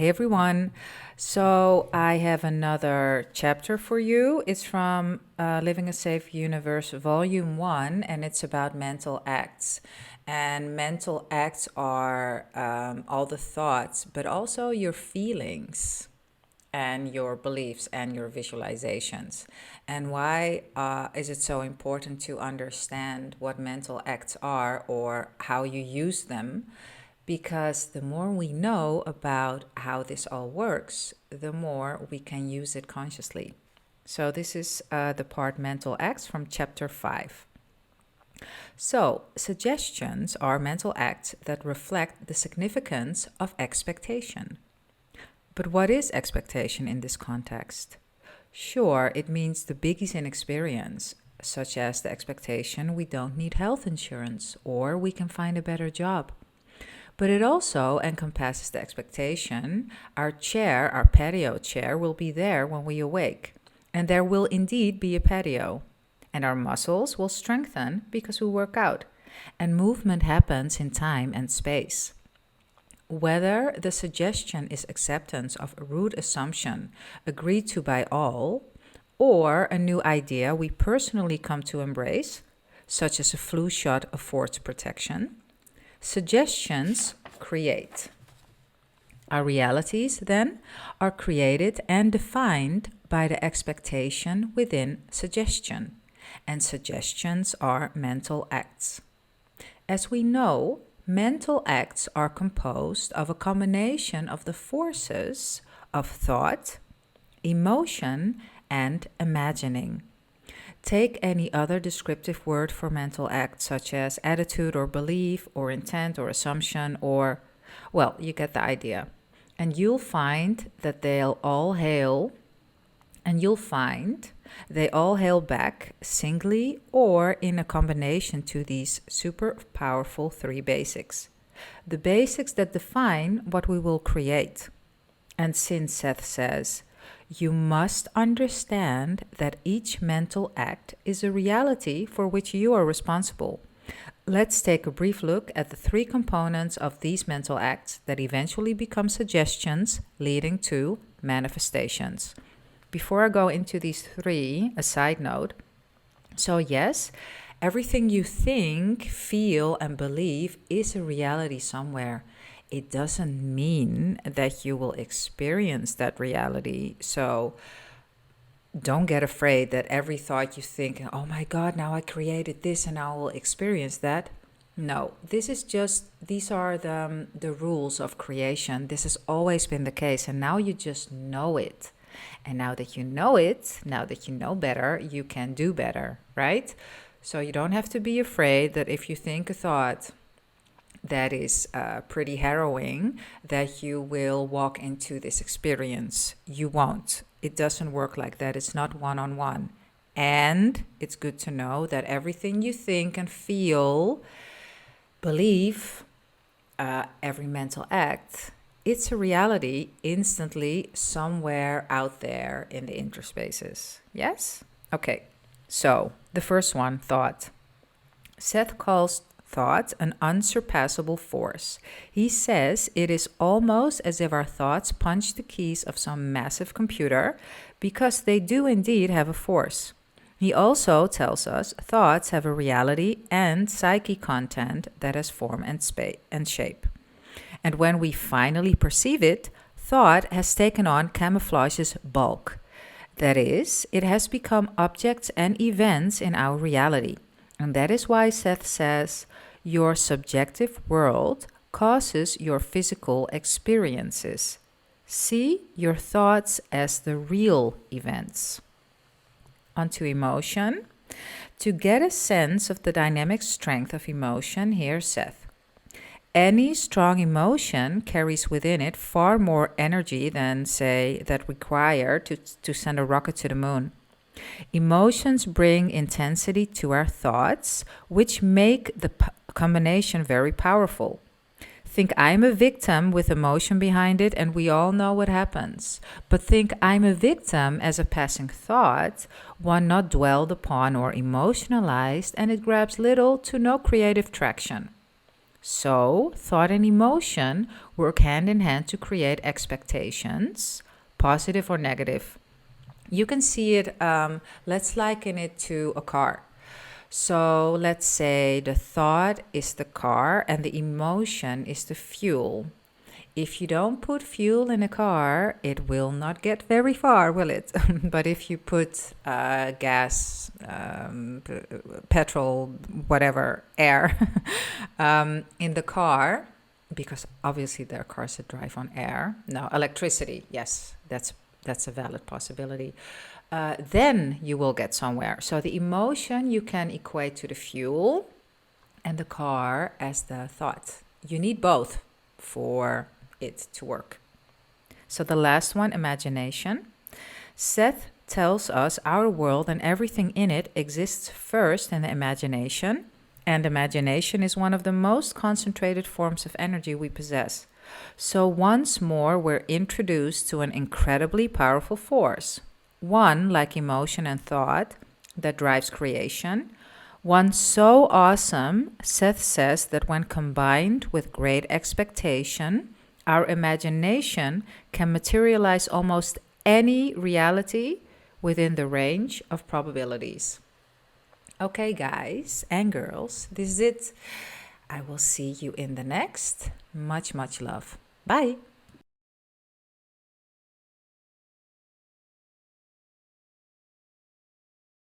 Hey everyone. So I have another chapter for you. It's from Living a Safe Universe, Volume 1, and it's about mental acts. And mental acts are all the thoughts, but also your feelings and your beliefs and your visualizations. And why is it so important to understand what mental acts are or how you use them? Because the more we know about how this all works, the more we can use it consciously. So, this is the part Mental Acts from chapter 5. So, suggestions are mental acts that reflect the significance of expectation. But what is expectation in this context? Sure, it means the biggies in experience, such as the expectation we don't need health insurance or we can find a better job. But it also encompasses the expectation our patio chair, will be there when we awake. And there will indeed be a patio. And our muscles will strengthen because we work out. And movement happens in time and space. Whether the suggestion is acceptance of a rude assumption agreed to by all, or a new idea we personally come to embrace, such as a flu shot affords protection, suggestions create. Our realities, then, are created and defined by the expectation within suggestion, and suggestions are mental acts. As we know, mental acts are composed of a combination of the forces of thought, emotion, and imagining. Take any other descriptive word for mental act, such as attitude or belief or intent or assumption or, well, you get the idea. And you'll find that they all hail back singly or in a combination to these super powerful three basics. The basics that define what we will create. And since Seth says, you must understand that each mental act is a reality for which you are responsible. Let's take a brief look at the three components of these mental acts that eventually become suggestions leading to manifestations. Before I go into these three, a side note. So yes, everything you think, feel, and believe is a reality somewhere. It doesn't mean that you will experience that reality. So don't get afraid that every thought you think, oh my God, now I created this and I will experience that. No, these are the rules of creation. This has always been the case. And now you just know it. And now that you know it, now that you know better, you can do better, right? So you don't have to be afraid that if you think a thought that is pretty harrowing, that you will walk into this experience. You won't. It doesn't work like that. It's not one-on-one. And it's good to know that everything you think and feel, believe, every mental act, it's a reality instantly somewhere out there in the interspaces. Yes? Okay. So the first one, thought. Seth calls thought an unsurpassable force. He says it is almost as if our thoughts punch the keys of some massive computer because they do indeed have a force. He also tells us thoughts have a reality and psyche content that has form and shape. And when we finally perceive it, thought has taken on camouflage's bulk. That is, it has become objects and events in our reality. And that is why Seth says, your subjective world causes your physical experiences. See your thoughts as the real events. Onto emotion. To get a sense of the dynamic strength of emotion, here's Seth. Any strong emotion carries within it far more energy than, say, that required to send a rocket to the moon. Emotions bring intensity to our thoughts, which make the combination very powerful. Think I'm a victim with emotion behind it, and we all know what happens. But think I'm a victim as a passing thought, one not dwelled upon or emotionalized, and it grabs little to no creative traction. So, thought and emotion work hand in hand to create expectations, positive or negative. You can see it, let's liken it to a car. So, let's say the thought is the car and the emotion is the fuel. If you don't put fuel in a car, it will not get very far, will it? But if you put gas, petrol, whatever, air in the car, because obviously there are cars that drive on air. No, electricity, yes, that's a valid possibility. Then you will get somewhere. So the emotion you can equate to the fuel and the car as the thought. You need both for it to work. So the last one, imagination. Seth tells us our world and everything in it exists first in the imagination, and imagination is one of the most concentrated forms of energy we possess. So once more, we're introduced to an incredibly powerful force, one like emotion and thought that drives creation. One so awesome, Seth says, that when combined with great expectation, our imagination can materialize almost any reality within the range of probabilities. Okay, guys and girls, this is it. I will see you in the next. Much, much love. Bye.